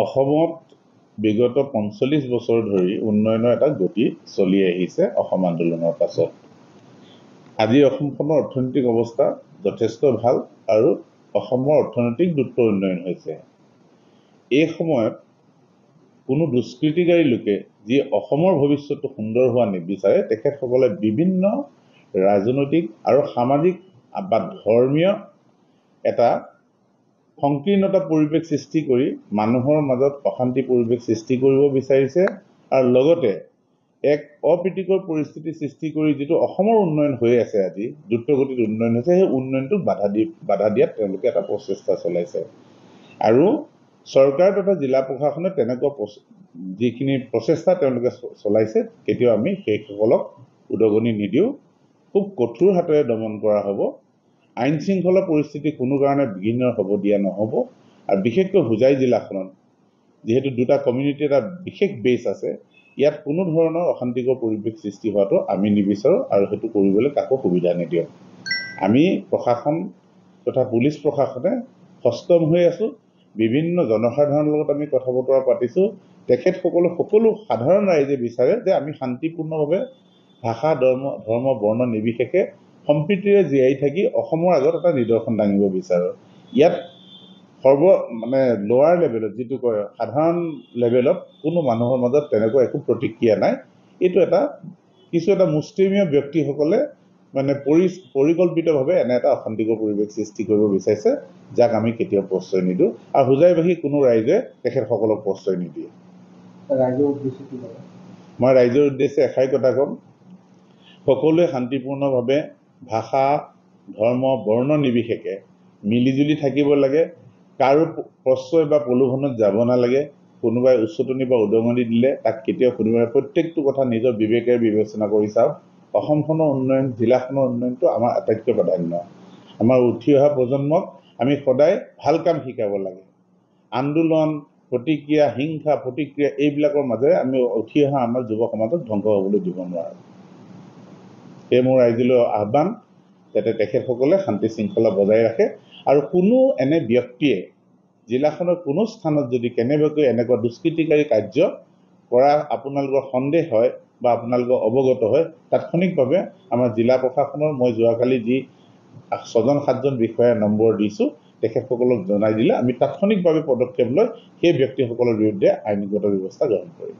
অসমত বিগত ৪৫ বছৰ ধৰি উন্নয়নৰ এটা গতি চলি আহিছে অসম আন্দোলনৰ পাছত। আজি অসমখনৰ অৰ্থনৈতিক অৱস্থা যথেষ্ট ভাল আৰু অসমৰ অৰ্থনৈতিক দ্ৰুত উন্নয়ন হৈছে। এই সময়ত কোনো দুষ্কৃতিকাৰী লোকে যি অসমৰ ভৱিষ্যতটো সুন্দৰ হোৱা নিবিচাৰে, তেখেতসকলে বিভিন্ন ৰাজনৈতিক আৰু সামাজিক বা ধৰ্মীয় এটা সংকীৰ্ণতা পৰিৱেশ সৃষ্টি কৰি মানুহৰ মাজত অশান্তি পৰিৱেশ সৃষ্টি কৰিব বিচাৰিছে আৰু লগতে এক অপ্ৰীতিকৰ পৰিস্থিতি সৃষ্টি কৰি যিটো অসমৰ উন্নয়ন হৈ আছে, আজি দ্ৰুতগতিত উন্নয়ন হৈছে, সেই উন্নয়নটোক বাধা দিয়াত তেওঁলোকে এটা প্ৰচেষ্টা চলাইছে। আৰু চৰকাৰ তথা জিলা প্ৰশাসনে তেনেকুৱা যিখিনি প্ৰচেষ্টা তেওঁলোকে চলাইছে, কেতিয়াও আমি সেইসকলক উদগনি নিদিওঁ। খুব কঠোৰ হাতেৰে দমন কৰা হ'ব। আইন শৃংখলা পৰিস্থিতি কোনো কাৰণে বিঘ্ন হ'ব দিয়া নহ'ব। আৰু বিশেষকৈ হোজাই জিলাখনত যিহেতু দুটা কমিউনিটি এটা বিশেষ বেছ আছে, ইয়াত কোনো ধৰণৰ অশান্তিকৰ পৰিৱেশ সৃষ্টি হোৱাটো আমি নিবিচাৰোঁ আৰু সেইটো কৰিবলৈ কাকো সুবিধা নিদিওঁ। আমি প্ৰশাসন তথা পুলিচ প্ৰশাসনে সষ্টম হৈ আছোঁ। বিভিন্ন জনসাধাৰণৰ লগত আমি কথা বতৰা পাতিছোঁ। তেখেতসকলে সকলো সাধাৰণ ৰাইজে বিচাৰে যে আমি শান্তিপূৰ্ণভাৱে ভাষা ধৰ্ম বৰ্ণ নিৰ্বিশেষে সম্প্ৰীতিৰে জীয়াই থাকি অসমৰ আগত এটা নিদৰ্শন দাঙিব বিচাৰোঁ। ইয়াত লোৱাৰ লেভেলত যিটো কয় সাধাৰণ লেভেলত কোনো মানুহৰ মাজত তেনেকুৱা একো প্ৰতিক্ৰিয়া নাই। এইটো কিছু এটা মুষ্টিমীয় ব্যক্তিসকলে পৰিকল্পিতভাৱে এনে এটা অশান্তিকৰ পৰিৱেশ সৃষ্টি কৰিব বিচাৰিছে, যাক আমি কেতিয়াও প্ৰশ্ৰয় নিদিওঁ আৰু হোজাইবাসী কোনো ৰাইজে তেখেতসকলক প্ৰশ্ৰয় নিদিয়ে। মই ৰাইজৰ উদ্দেশ্যে এষাৰি কথা ক'ম, সকলোৱে শান্তিপূৰ্ণভাৱে ভাষা ধৰ্ম বৰ্ণ নিৰ্বিশেষে মিলিজুলি থাকিব লাগে। কাৰো প্ৰশ্ৰয় বা প্ৰলোভনত যাব নালাগে। কোনোবাই উচতনি বা উদঙনি দিলে তাক কেতিয়াও কোনোবাই প্ৰত্যেকটো কথা নিজৰ বিবেকেৰে বিবেচনা কৰি চাওক। অসমখনৰ উন্নয়ন, জিলাখনৰ উন্নয়নটো আমাৰ আটাইতকৈ প্ৰাধান্য। আমাৰ উঠি অহা প্ৰজন্মক আমি সদায় ভাল কাম শিকাব লাগে। আন্দোলন, প্ৰতিক্ৰিয়া, হিংসা প্ৰতিক্ৰিয়া এইবিলাকৰ মাজেৰে আমি উঠি অহা আমাৰ যুৱ সমাজক ধ্বংস হ'বলৈ দিব নোৱাৰোঁ। সেয়ে মোৰ ৰাইজলৈ আহ্বান, যাতে তেখেতসকলে শান্তি শৃংখলা বজাই ৰাখে আৰু কোনো এনে ব্যক্তিয়ে জিলাখনৰ কোনো স্থানত যদি কেনেবাকৈ এনেকুৱা দুষ্কৃতিকাৰী কাৰ্য কৰা আপোনালোকৰ সন্দেহ হয় বা আপোনালোকৰ অৱগত হয়, তাৎক্ষণিকভাৱে আমাৰ জিলা প্ৰশাসনৰ মই যোৱাকালি যি 6-7জন বিষয়াৰ নম্বৰ দিছোঁ, তেখেতসকলক জনাই দিলে আমি তাৎক্ষণিকভাৱে পদক্ষেপ লৈ সেই ব্যক্তিসকলৰ বিৰুদ্ধে আইনগত ব্যৱস্থা গ্ৰহণ কৰিম।